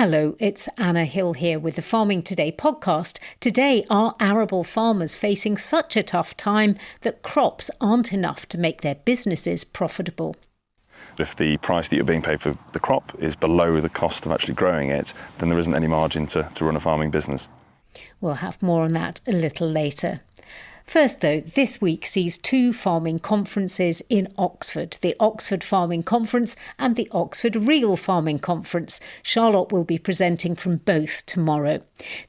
Hello, it's Anna Hill here with the Farming Today podcast. Today, are arable farmers facing such a tough time that crops aren't enough to make their businesses profitable? If the price that you're being paid for the crop is below the cost of actually growing it, then there isn't any margin to run a farming business. We'll have more on that a little later. First, though, this week sees two farming conferences in Oxford, the Oxford Farming Conference and the Oxford Real Farming Conference. Charlotte will be presenting from both tomorrow.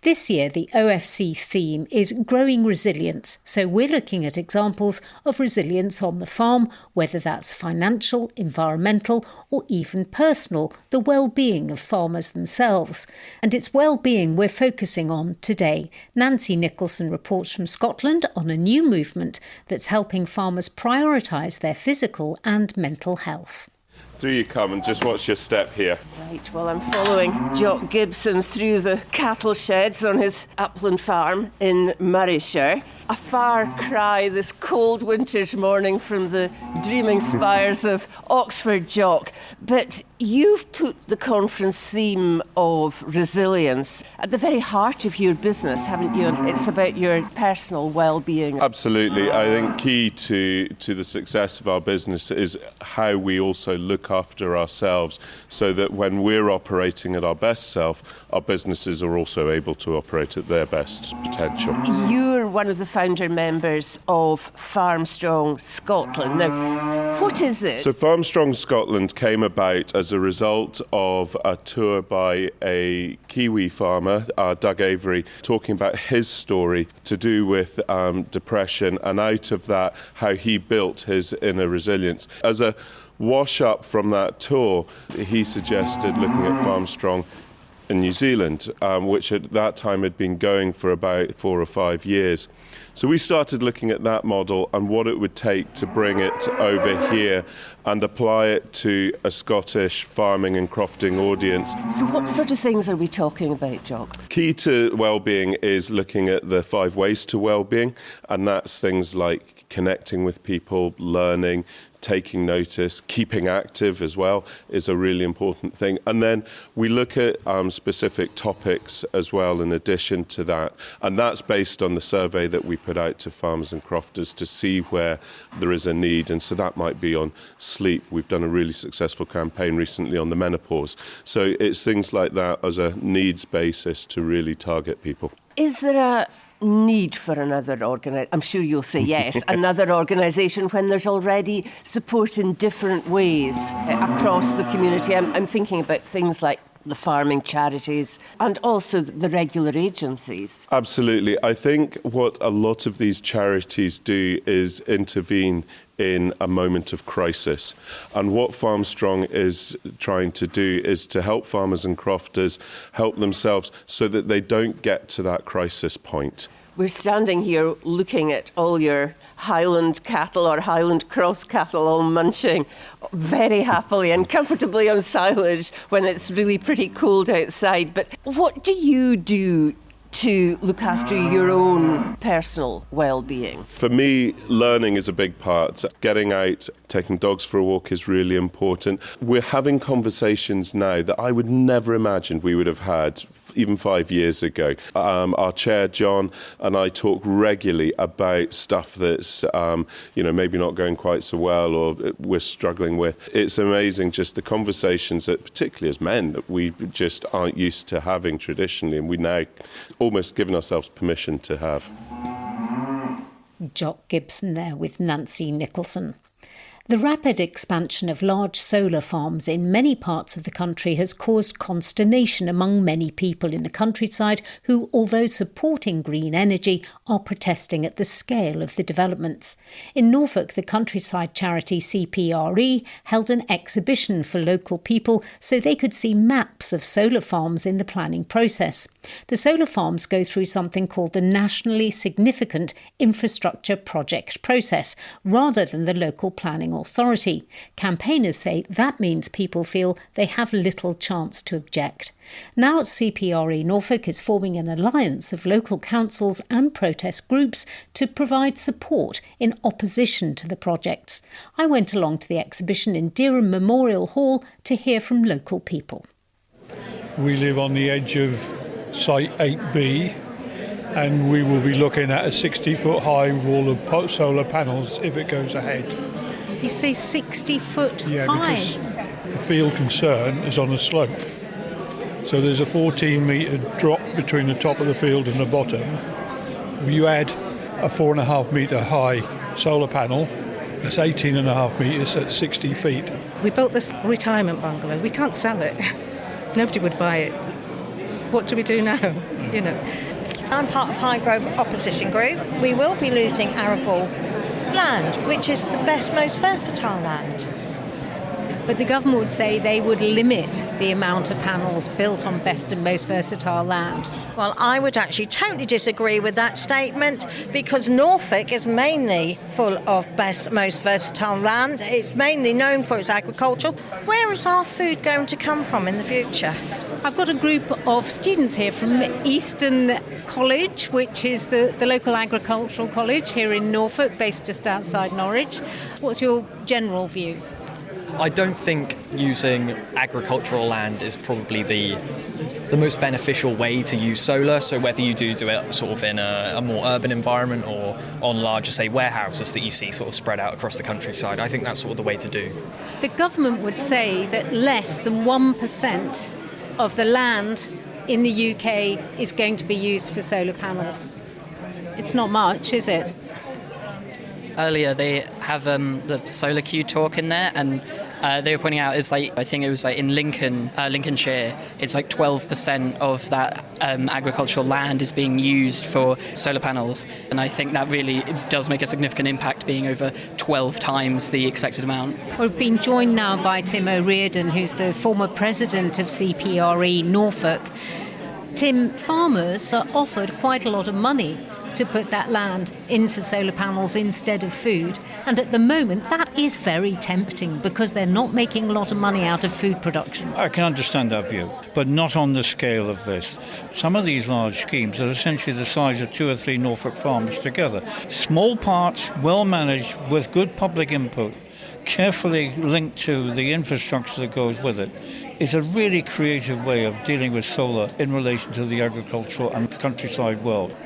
This year, the OFC theme is growing resilience, so we're looking at examples of resilience on the farm, whether that's financial, environmental or even personal, the well-being of farmers themselves. And it's well-being we're focusing on today. Nancy Nicholson reports from Scotland on a new movement that's helping farmers prioritise their physical and mental health. Through you come and just watch your step here. Right, well, I'm following Jock Gibson through the cattle sheds on his upland farm in Murrayshire. A far cry this cold winter's morning from the dreaming spires of Oxford, Jock. But you've put the conference theme of resilience at the very heart of your business, haven't you? And it's about your personal well-being. Absolutely. I think key to the success of our business is how we also look after ourselves so that when we're operating at our best self, our businesses are also able to operate at their best potential. You're one of the founder members of Farmstrong Scotland. Now, what is it? So Farmstrong Scotland came about as a result of a tour by a Kiwi farmer, Doug Avery, talking about his story to do with depression, and out of that, how he built his inner resilience. As a wash-up from that tour, he suggested looking at Farmstrong in New Zealand, which at that time had been going for about 4 or 5 years. So we started looking at that model and what it would take to bring it over here and apply it to a Scottish farming and crofting audience. So what sort of things are we talking about, Jock? Key to well-being is looking at the 5 ways to well-being, and that's things like connecting with people, learning, taking notice, keeping active as well is a really important thing. And then we look at specific topics as well in addition to that. And that's based on the survey that we put out to farmers and crofters to see where there is a need. And so that might be on sleep. We've done a really successful campaign recently on the menopause. So it's things like that as a needs basis to really target people. Is there a need for another I'm sure you'll say yes, another organisation when there's already support in different ways across the community? I'm thinking about things like the farming charities and also the regular agencies. Absolutely. I think what a lot of these charities do is intervene in a moment of crisis. And what Farmstrong is trying to do is to help farmers and crofters help themselves so that they don't get to that crisis point. We're standing here looking at all your Highland cattle or Highland cross cattle all munching very happily and comfortably on silage when it's really pretty cold outside. But what do you do to look after your own personal well-being? For me, learning is a big part. Getting out, taking dogs for a walk is really important. We're having conversations now that I would never imagine we would have had even 5 years ago. Our chair, John, and I talk regularly about stuff that's, maybe not going quite so well or we're struggling with. It's amazing just the conversations that, particularly as men, that we just aren't used to having traditionally, and we now almost given ourselves permission to have. Jock Gibson there with Nancy Nicholson. The rapid expansion of large solar farms in many parts of the country has caused consternation among many people in the countryside who, although supporting green energy, are protesting at the scale of the developments. In Norfolk, the countryside charity CPRE held an exhibition for local people so they could see maps of solar farms in the planning process. The solar farms go through something called the Nationally Significant Infrastructure Project process, rather than the local planning authority. Campaigners say that means people feel they have little chance to object. Now CPRE Norfolk is forming an alliance of local councils and protest groups to provide support in opposition to the projects. I went along to the exhibition in Dereham Memorial Hall to hear from local people. We live on the edge of Site 8B, and we will be looking at a 60-foot high wall of solar panels if it goes ahead. You say 60-foot Yeah, high? because the field concern is on a slope. So there's a 14-metre drop between the top of the field and the bottom. If you add a 4.5-metre high solar panel, that's 18.5 metres at 60 feet. We built this retirement bungalow. We can't sell it. Nobody would buy it. What do we do now? You know. I'm part of High Grove Opposition Group. We will be losing arable land, which is the best, most versatile land. But the government would say they would limit the amount of panels built on best and most versatile land. Well, I would actually totally disagree with that statement, because Norfolk is mainly full of best, most versatile land. It's mainly known for its agriculture. Where is our food going to come from in the future? I've got a group of students here from Eastern College, which is the local agricultural college here in Norfolk, based just outside Norwich. What's your general view? I don't think using agricultural land is probably the most beneficial way to use solar. So whether you do it sort of in a more urban environment or on larger, say, warehouses that you see sort of spread out across the countryside, I think that's sort of the way to do. The government would say that less than 1% of the land in the UK is going to be used for solar panels. It's not much, is it? Earlier they have the solar queue talk in there, and they were pointing out it's like, I think it was like in Lincolnshire, it's like 12% of that agricultural land is being used for solar panels, and I think that really does make a significant impact, being over 12 times the expected amount. We've been joined now by Tim O'Riordan, who's the former president of CPRE Norfolk. Tim, farmers are offered quite a lot of money to put that land into solar panels instead of food. And at the moment, that is very tempting because they're not making a lot of money out of food production. I can understand that view, but not on the scale of this. Some of these large schemes are essentially the size of 2 or 3 Norfolk farms together. Small parts, well managed, with good public input, carefully linked to the infrastructure that goes with it, is a really creative way of dealing with solar in relation to the agricultural and countryside world.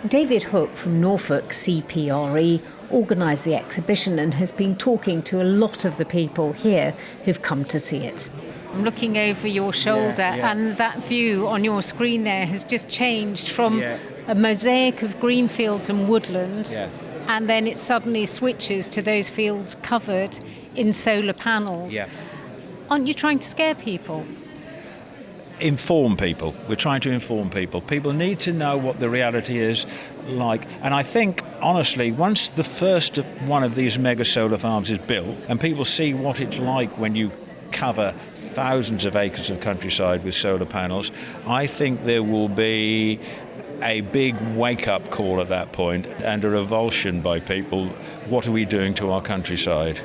David Hook from Norfolk CPRE organised the exhibition and has been talking to a lot of the people here who've come to see it. I'm looking over your shoulder and that view on your screen there has just changed from a mosaic of green fields and woodland, and then it suddenly switches to those fields covered in solar panels. Aren't you trying to scare people? Inform people. We're trying to inform people. People need to know what the reality is like. And I think, honestly, once the first one of these mega solar farms is built and people see what it's like when you cover thousands of acres of countryside with solar panels, I think there will be a big wake-up call at that point and a revulsion by people. What are we doing to our countryside?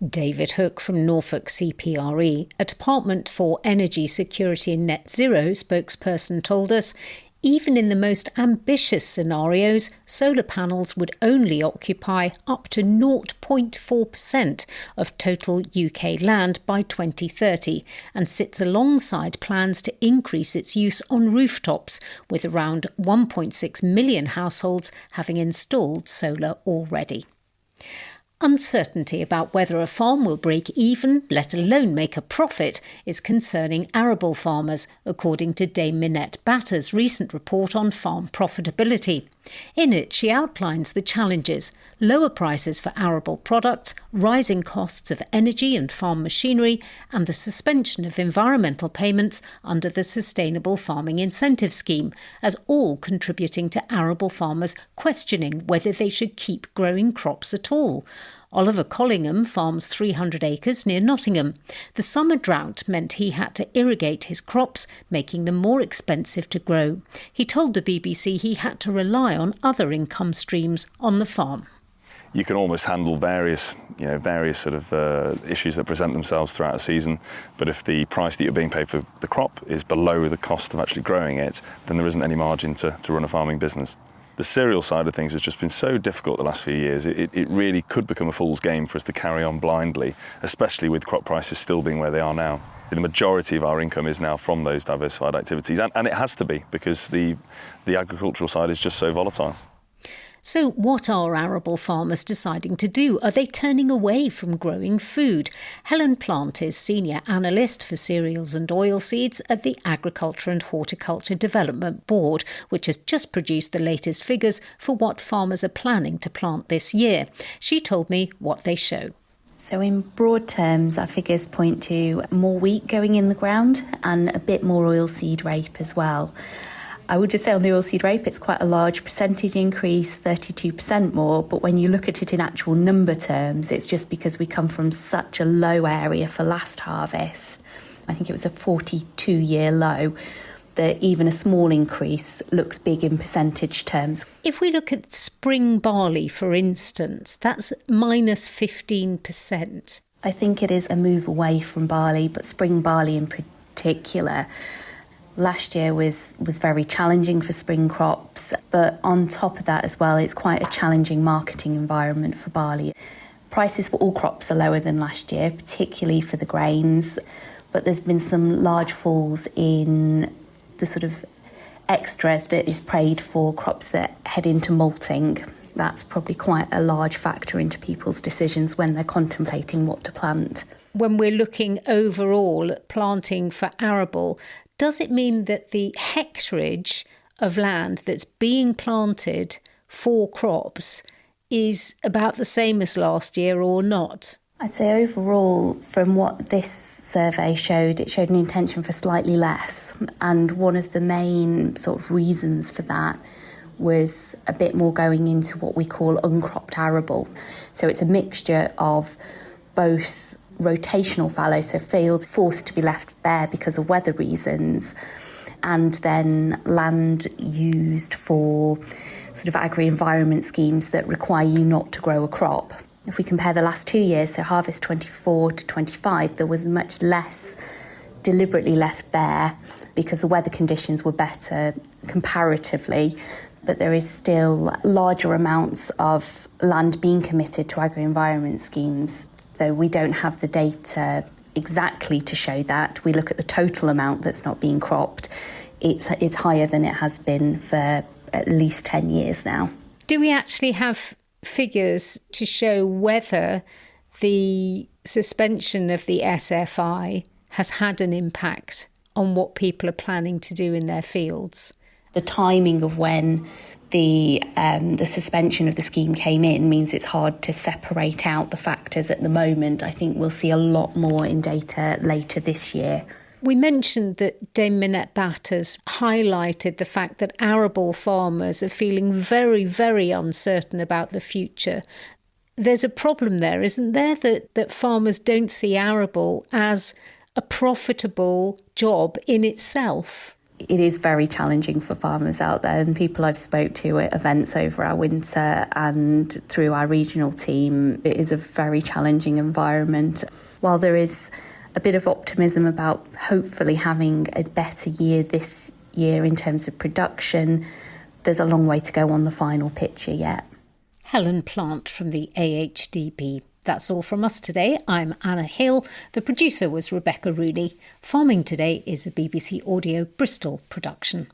David Hook from Norfolk CPRE, a Department for Energy Security and Net Zero spokesperson, told us even in the most ambitious scenarios, solar panels would only occupy up to 0.4% of total UK land by 2030 and sits alongside plans to increase its use on rooftops, with around 1.6 million households having installed solar already. Uncertainty about whether a farm will break even, let alone make a profit, is concerning arable farmers, according to Dame Minette Batter's recent report on farm profitability. In it, she outlines the challenges: lower prices for arable products, rising costs of energy and farm machinery, and the suspension of environmental payments under the Sustainable Farming Incentive Scheme, as all contributing to arable farmers questioning whether they should keep growing crops at all. Oliver Collingham farms 300 acres near Nottingham. The summer drought meant he had to irrigate his crops, making them more expensive to grow. He told the BBC he had to rely on other income streams on the farm. You can almost handle various sort of issues that present themselves throughout a season, but if the price that you're being paid for the crop is below the cost of actually growing it, then there isn't any margin to run a farming business. The cereal side of things has just been so difficult the last few years. It really could become a fool's game for us to carry on blindly, especially with crop prices still being where they are now. The majority of our income is now from those diversified activities, and it has to be, because the agricultural side is just so volatile. So what are arable farmers deciding to do? Are they turning away from growing food? Helen Plant is Senior Analyst for Cereals and Oilseeds at the Agriculture and Horticulture Development Board, which has just produced the latest figures for what farmers are planning to plant this year. She told me what they show. So in broad terms, our figures point to more wheat going in the ground and a bit more oilseed rape as well. I would just say on the oilseed rape, it's quite a large percentage increase, 32% more. But when you look at it in actual number terms, it's just because we come from such a low area for last harvest. I think it was a 42-year low, that even a small increase looks big in percentage terms. If we look at spring barley, for instance, that's minus 15%. I think it is a move away from barley, but spring barley in particular. Last year was very challenging for spring crops, but on top of that as well, it's quite a challenging marketing environment for barley. Prices for all crops are lower than last year, particularly for the grains, but there's been some large falls in the sort of extra that is paid for crops that head into malting. That's probably quite a large factor into people's decisions when they're contemplating what to plant. When we're looking overall at planting for arable, does it mean that the hectarage of land that's being planted for crops is about the same as last year or not? I'd say overall, from what this survey showed, it showed an intention for slightly less. And one of the main sort of reasons for that was a bit more going into what we call uncropped arable. So it's a mixture of both rotational fallow, so fields forced to be left bare because of weather reasons, and then land used for sort of agri-environment schemes that require you not to grow a crop. If we compare the last 2 years, so harvest 24 to 25, there was much less deliberately left bare because the weather conditions were better comparatively, but there is still larger amounts of land being committed to agri-environment schemes. Though we don't have the data exactly to show that, we look at the total amount that's not being cropped, it's higher than it has been for at least 10 years now. Do we actually have figures to show whether the suspension of the SFI has had an impact on what people are planning to do in their fields? The timing of when the suspension of the scheme came in means it's hard to separate out the factors at the moment. I think we'll see a lot more in data later this year. We mentioned that Dame Minette Batter's highlighted the fact that arable farmers are feeling very, very uncertain about the future. There's a problem there, isn't there, that farmers don't see arable as a profitable job in itself? It is very challenging for farmers out there, and people I've spoke to at events over our winter and through our regional team, it is a very challenging environment. While there is a bit of optimism about hopefully having a better year this year in terms of production, there's a long way to go on the final picture yet. Helen Plant from the AHDB. That's all from us today. I'm Anna Hill. The producer was Rebecca Rooney. Farming Today is a BBC Audio Bristol production.